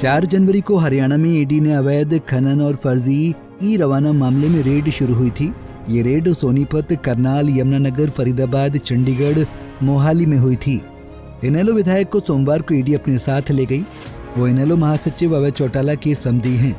4 जनवरी को हरियाणा में ईडी ने अवैध खनन और फर्जी ई रवाना मामले में रेड शुरू हुई थी। ये रेड सोनीपत, करनाल, यमुनानगर, फरीदाबाद, चंडीगढ़, मोहाली में हुई थी। इनेलो विधायक को सोमवार को ईडी अपने साथ ले गई। वो इनेलो महासचिव अभय चौटाला के समधी हैं।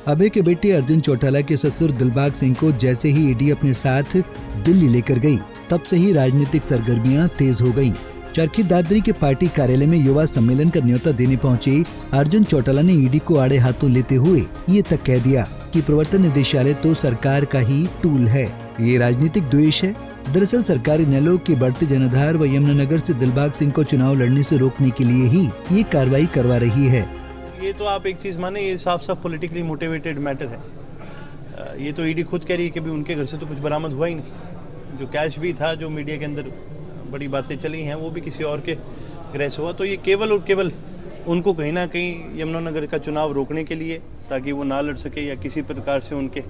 अभय के बेटे अर्जुन चौटाला के ससुर दिलबाग सिंह को जैसे ही ईडी अपने साथ दिल्ली लेकर गई, तब से ही राजनीतिक सरगर्मियां तेज हो गईं। चरखी दादरी के पार्टी कार्यालय में युवा सम्मेलन का न्योता देने पहुंचे अर्जुन चौटाला ने ईडी को आड़े हाथों लेते हुए ये तक कह दिया कि प्रवर्तन निदेशालय तो सरकार का ही टूल है, ये राजनीतिक द्वेष है। दरअसल सरकार इनेलो के बढ़ते जनाधार व यमुनानगर से दिलबाग सिंह को चुनाव लड़ने से रोकने के लिए ही ये कार्रवाई करवा रही है। ये तो आप एक चीज माने, ये साफ साफ पॉलिटिकली मोटिवेटेड मैटर है। ये तो ईडी खुद कह रही है कि भी उनके घर से तो कुछ बरामद हुआ ही नहीं। जो कैश भी था, जो मीडिया के अंदर बड़ी बातें चली हैं, वो भी किसी और के गृह से हुआ। तो ये केवल और केवल उनको कहीं ना कहीं यमुनानगर का चुनाव रोकने के लिए, ताकि वो ना लड़ सके या किसी प्रकार से उनके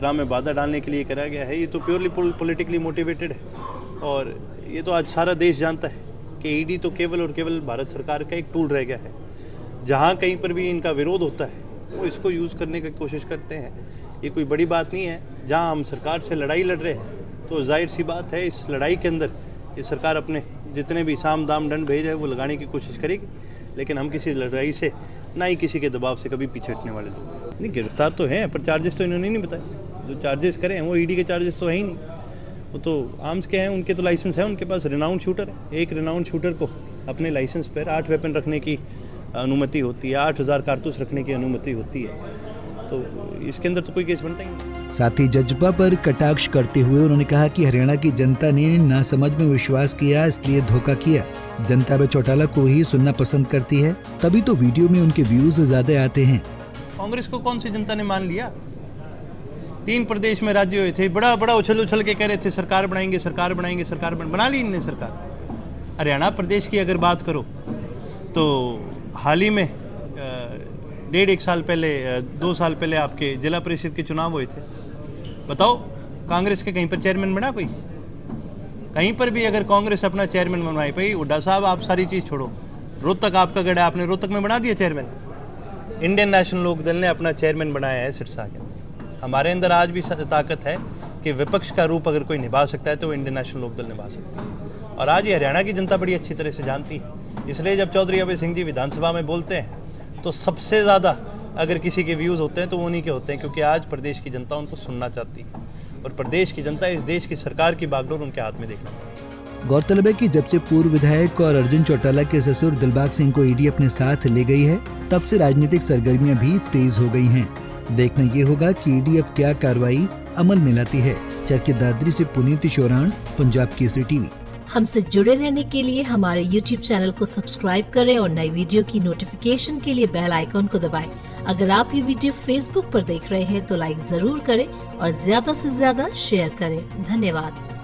राह में बाधा डालने के लिए करा गया है। ये तो प्योरली पॉलिटिकली मोटिवेटेड है और ये तो आज सारा देश जानता है कि ईडी तो केवल और केवल भारत सरकार का एक टूल रह गया है। जहाँ कहीं पर भी इनका विरोध होता है वो इसको यूज़ करने की कोशिश करते हैं। ये कोई बड़ी बात नहीं है। जहाँ हम सरकार से लड़ाई लड़ रहे हैं तो जाहिर सी बात है, इस लड़ाई के अंदर ये सरकार अपने जितने भी साम दाम दंड भेज है वो लगाने की कोशिश करेगी, लेकिन हम किसी लड़ाई से ना ही किसी के दबाव से कभी पीछे हटने वाले लोग नहीं। गिरफ्तार तो हैं, पर चार्जेस तो इन्होंने नहीं बताए। जो चार्जेस करें वो ईडी के चार्जेस तो है ही नहीं। वो तो आर्म्स के हैं, उनके तो लाइसेंस है, उनके पास रिनाउंड शूटर है। एक रिनाउंड शूटर को अपने लाइसेंस पर 8 वेपन रखने की अनुमति होती है, 8000 कारतूस रखने की अनुमति होती है। तो इसके अंदर तो कोई केस बनता ही नहीं। साथ ही जज्बा पर कटाक्ष करते हुए उन्होंने कहा कि हरियाणा की जनता ने नासमझ में विश्वास किया, इसलिए धोखा किया। जनता अभय चौटाला को ही सुनना पसंद करती है, तभी तो वीडियो में उनके व्यूज ज्यादा आते हैं। कांग्रेस को कौन सी जनता ने मान लिया? 3 प्रदेश में राज्य हुए थे, बड़ा बड़ा उछल उछल के कह रहे थे सरकार बनाएंगे, सरकार बनाएंगे, सरकार बना ली इनने सरकार। हरियाणा प्रदेश की अगर बात करो तो हाल ही में 1.5 साल पहले, 2 साल पहले आपके जिला परिषद के चुनाव हुए थे। बताओ, कांग्रेस के कहीं पर चेयरमैन बना कोई? कहीं पर भी अगर कांग्रेस अपना चेयरमैन बनवाए, भाई हुड्डा साहब आप सारी चीज़ छोड़ो, रोहतक आपका गढ़ है, आपने रोहतक में बना दिया चेयरमैन। इंडियन नेशनल लोक दल ने अपना चेयरमैन बनाया है सिरसा के अंदर। हमारे अंदर आज भी ताकत है कि विपक्ष का रूप अगर कोई निभा सकता है तो वो इंडियन नेशनल लोक दल निभा सकता है। और आज ये हरियाणा की जनता बड़ी अच्छी तरह से जानती है। इसलिए जब चौधरी अभय सिंह जी विधानसभा में बोलते हैं तो सबसे ज़्यादा अगर किसी के व्यूज़ होते हैं तो वो उन्हीं के होते हैं, क्योंकि आज प्रदेश की जनता उनको सुनना चाहती है और प्रदेश की जनता इस देश की सरकार की बागडोर उनके हाथ में देखना चाहती है। गौरतलब है कि जब से पूर्व विधायक और अर्जुन चौटाला के ससुर दिलबाग सिंह को ईडी अपने साथ ले गई है, तब से राजनीतिक सरगर्मियां भी तेज हो गई हैं। देखना ये होगा कि ईडी अब क्या कार्रवाई अमल में लाती है। चरखी दादरी से पुनीत शोरान, पंजाब केसरी टीवी। हमसे जुड़े रहने के लिए हमारे YouTube चैनल को सब्सक्राइब करें और नई वीडियो की नोटिफिकेशन के लिए बेल आइकॉन को दबाएं। अगर आप ये वीडियो Facebook पर देख रहे हैं तो लाइक जरूर करें और ज्यादा से ज्यादा शेयर करें। धन्यवाद।